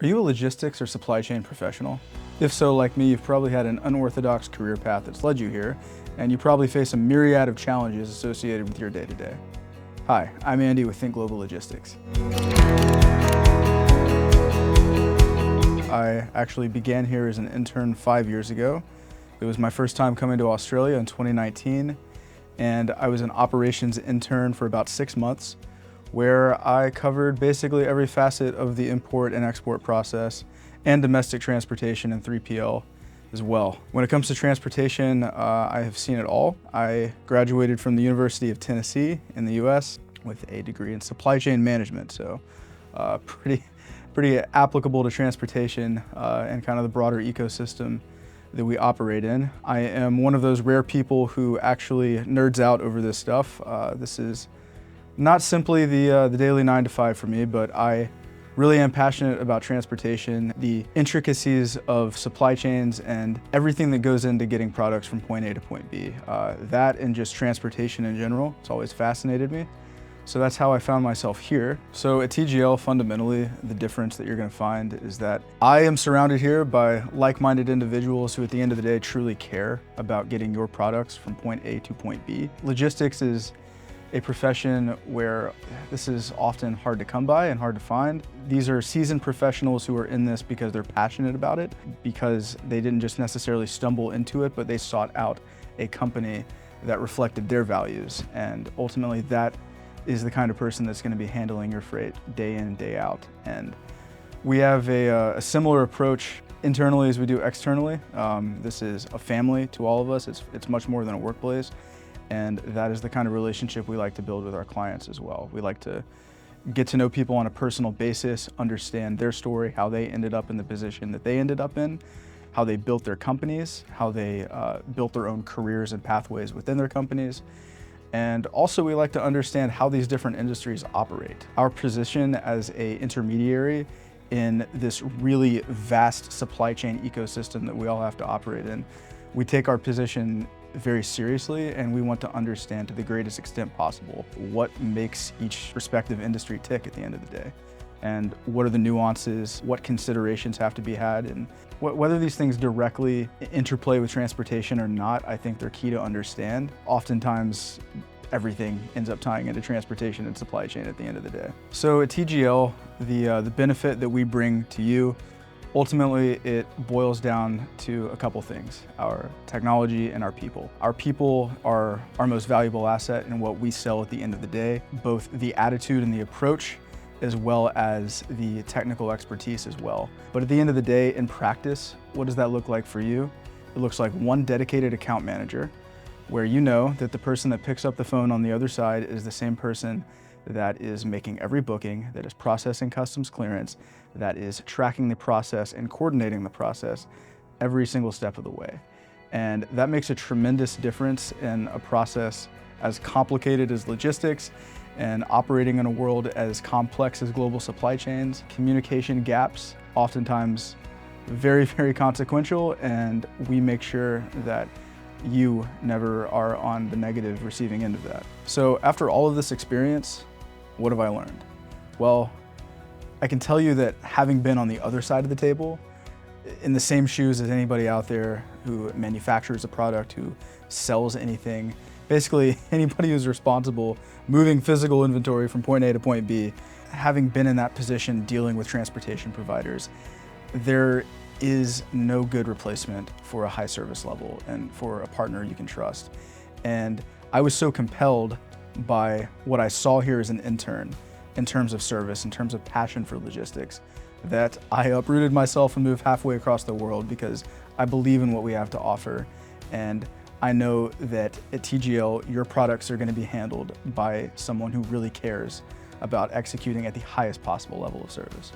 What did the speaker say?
Are you a logistics or supply chain professional? If so, like me, you've probably had an unorthodox career path that's led you here, and you probably face a myriad of challenges associated with your day-to-day. Hi, I'm Andy with Think Global Logistics. I actually began here as an intern 5 years ago. It was my first time coming to Australia in 2019, and I was an operations intern for about 6 months, where I covered basically every facet of the import and export process and domestic transportation and 3PL as well. When it comes to transportation, I have seen it all. I graduated from the University of Tennessee in the US with a degree in supply chain management, so pretty applicable to transportation and kind of the broader ecosystem that we operate in. I am one of those rare people who actually nerds out over this stuff. This is not simply the daily 9 to 5 for me, but I really am passionate about transportation, the intricacies of supply chains, and everything that goes into getting products from point A to point B. That and just transportation in general, it's always fascinated me. So that's how I found myself here. So at TGL, fundamentally, the difference that you're gonna find is that I am surrounded here by like-minded individuals who at the end of the day truly care about getting your products from point A to point B. Logistics is a profession where this is often hard to come by and hard to find. These are seasoned professionals who are in this because they're passionate about it, because they didn't just necessarily stumble into it, but they sought out a company that reflected their values. And ultimately that is the kind of person that's gonna be handling your freight day in and day out. And we have a similar approach internally as we do externally. This is a family to all of us. It's much more than a workplace. And that is the kind of relationship we like to build with our clients as well. We like to get to know people on a personal basis, understand their story, how they ended up in the position that they ended up in, how they built their companies, how they built their own careers and pathways within their companies. And also we like to understand how these different industries operate. Our position as an intermediary in this really vast supply chain ecosystem that we all have to operate in, we take our position very seriously, and we want to understand to the greatest extent possible what makes each respective industry tick at the end of the day. And what are the nuances, what considerations have to be had, and whether these things directly interplay with transportation or not, I think they're key to understand. Oftentimes, everything ends up tying into transportation and supply chain at the end of the day. So at TGL, the benefit that we bring to you, ultimately, it boils down to a couple things: our technology and our people. Our people are our most valuable asset in what we sell at the end of the day, both the attitude and the approach, as well as the technical expertise as well. But at the end of the day, in practice, what does that look like for you? It looks like one dedicated account manager, where you know that the person that picks up the phone on the other side is the same person that is making every booking, that is processing customs clearance, that is tracking the process and coordinating the process every single step of the way. And that makes a tremendous difference in a process as complicated as logistics and operating in a world as complex as global supply chains. Communication gaps, oftentimes very, very consequential, and we make sure that you never are on the negative receiving end of that. So after all of this experience, what have I learned? Well, I can tell you that having been on the other side of the table, in the same shoes as anybody out there who manufactures a product, who sells anything, basically anybody who's responsible moving physical inventory from point A to point B, having been in that position dealing with transportation providers, there is no good replacement for a high service level and for a partner you can trust. And I was so compelled by what I saw here as an intern in terms of service, in terms of passion for logistics, that I uprooted myself and moved halfway across the world because I believe in what we have to offer. And I know that at TGL, your products are going to be handled by someone who really cares about executing at the highest possible level of service.